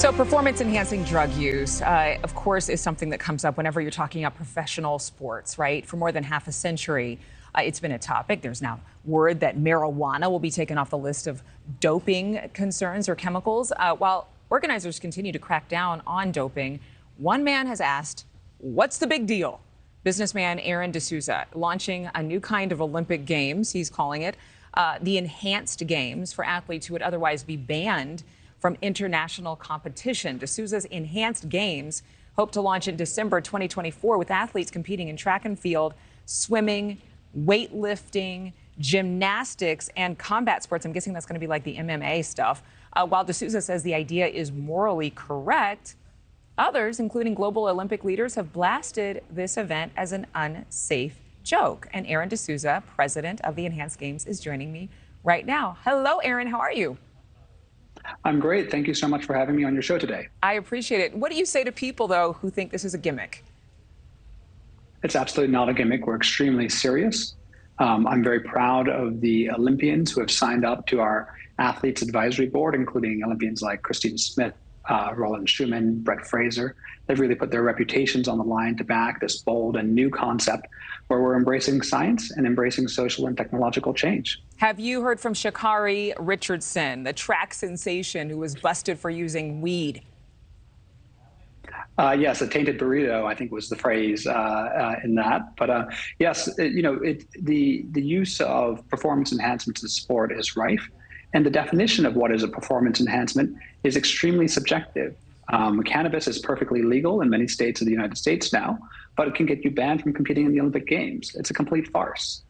So performance-enhancing drug use, of course, is something that comes up whenever you're talking about professional sports, right? For more than half a century, it's been a topic. There's now word that marijuana will be taken off the list of doping concerns or chemicals. While organizers continue to crack down on doping, one man has asked, what's the big deal? Businessman Aaron D'Souza launching a new kind of Olympic Games, he's calling it, the Enhanced Games for athletes who would otherwise be banned from international competition. D'Souza's Enhanced Games hope to launch in December 2024 with athletes competing in track and field, swimming, weightlifting, gymnastics, and combat sports. I'm guessing that's going to be like the MMA stuff. While D'Souza says the idea is morally correct, others, including global Olympic leaders, have blasted this event as an unsafe joke. And Aaron D'Souza, president of the Enhanced Games, is joining me right now. Hello, Aaron. How are you? I'm great. Thank you so much for having me on your show today. I appreciate it. What do you say to people, though, who think this is a gimmick? It's absolutely not a gimmick. We're extremely serious. I'm very proud of the Olympians who have signed up to our Athletes Advisory Board, including Olympians like Christine Smith, Roland Schumann, Brett Fraser. They've really put their reputations on the line to back this bold and new concept where we're embracing science and embracing social and technological change. Have you heard from Sha'Carri Richardson, the track sensation who was busted for using weed? Yes, a tainted burrito, I think was the phrase in that. But yes, the use of performance enhancements in sport is rife. And the definition of what is a performance enhancement is extremely subjective. Cannabis is perfectly legal in many states of the United States now, but it can get you banned from competing in the Olympic Games. It's a complete farce.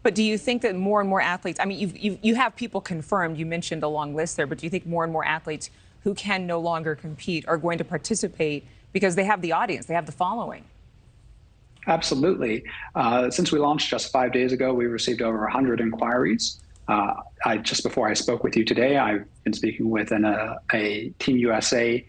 But do you think that more and more athletes, I mean, you have people confirmed, you mentioned a long list there, but do you think more and more athletes who can no longer compete are going to participate because they have the audience, they have the following? Absolutely. Since we launched just 5 days ago, we received over 100 inquiries. Just before I spoke with you today, I've been speaking with a Team USA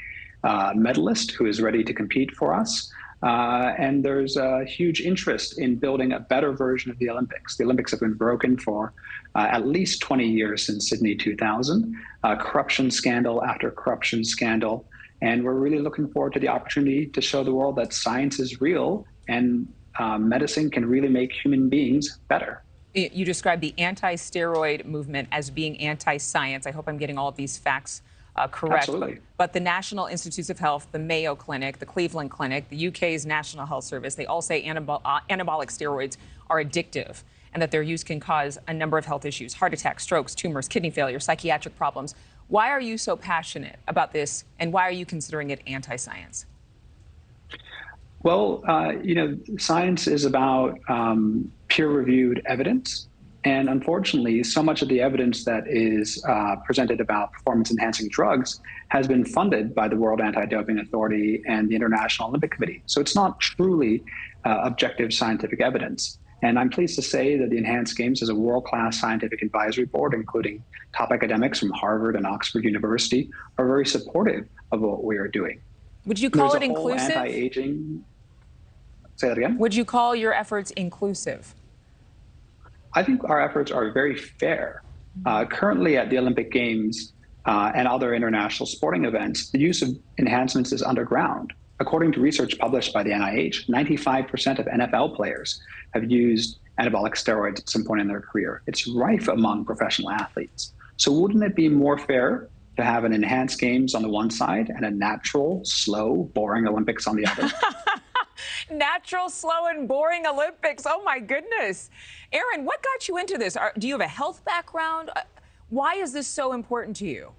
medalist who is ready to compete for us. And there's a huge interest in building a better version of the Olympics. The Olympics have been broken for at least 20 years since Sydney 2000, corruption scandal after corruption scandal. And we're really looking forward to the opportunity to show the world that science is real and medicine can really make human beings better. You described the anti-steroid movement as being anti-science. I hope I'm getting all of these facts correct. Absolutely. But the National Institutes of Health, the Mayo Clinic, the Cleveland Clinic, the UK's National Health Service, they all say anabolic steroids are addictive and that their use can cause a number of health issues: heart attacks, strokes, tumors, kidney failure, psychiatric problems. Why are you so passionate about this, and why are you considering it anti-science? Well, science is about peer-reviewed evidence. And unfortunately, so much of the evidence that is presented about performance-enhancing drugs has been funded by the World Anti-Doping Authority and the International Olympic Committee. So it's not truly objective scientific evidence. And I'm pleased to say that the Enhanced Games is a world-class scientific advisory board, including top academics from Harvard and Oxford University, are very supportive of what we are doing. Would you call it inclusive? inclusive? Say that again? Would you call your efforts inclusive? I think our efforts are very fair. Currently at the Olympic Games and other international sporting events, the use of enhancements is underground. According to research published by the NIH, 95% of NFL players have used anabolic steroids at some point in their career. It's rife among professional athletes. So wouldn't it be more fair to have an Enhanced Games on the one side and a natural, slow, boring Olympics on the other? Natural, slow, and boring Olympics. Oh, my goodness. Aaron, what got you into this? Do you have a health background? Why is this so important to you?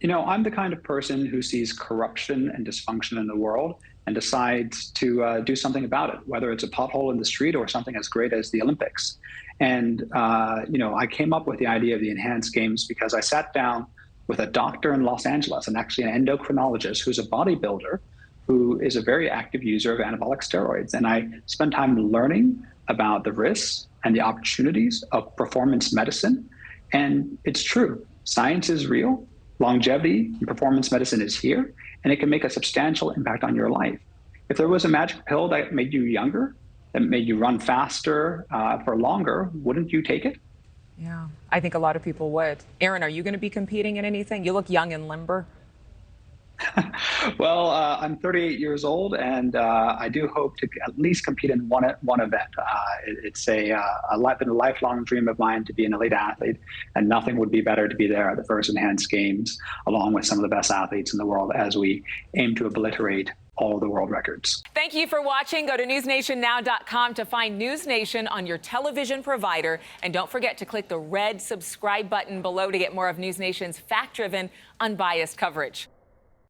You know, I'm the kind of person who sees corruption and dysfunction in the world and decides to do something about it, whether it's a pothole in the street or something as great as the Olympics. And, I came up with the idea of the Enhanced Games because I sat down with a doctor in Los Angeles and actually an endocrinologist who's a bodybuilder who is a very active user of anabolic steroids. And I spent time learning about the risks and the opportunities of performance medicine. And it's true, science is real, longevity in performance medicine is here, and it can make a substantial impact on your life. If there was a magic pill that made you younger, that made you run faster for longer, wouldn't you take it? Yeah, I think a lot of people would. Aaron, are you going to be competing in anything? You look young and limber. Well, I'm 38 years old, and I do hope to at least compete in one event. It's been a lifelong dream of mine to be an elite athlete, and nothing would be better to be there at the First Enhanced Games, along with some of the best athletes in the world, as we aim to obliterate all of the world records. Thank you for watching. Go to newsnationnow.com to find NewsNation on your television provider. And don't forget to click the red subscribe button below to get more of NewsNation's fact-driven, unbiased coverage.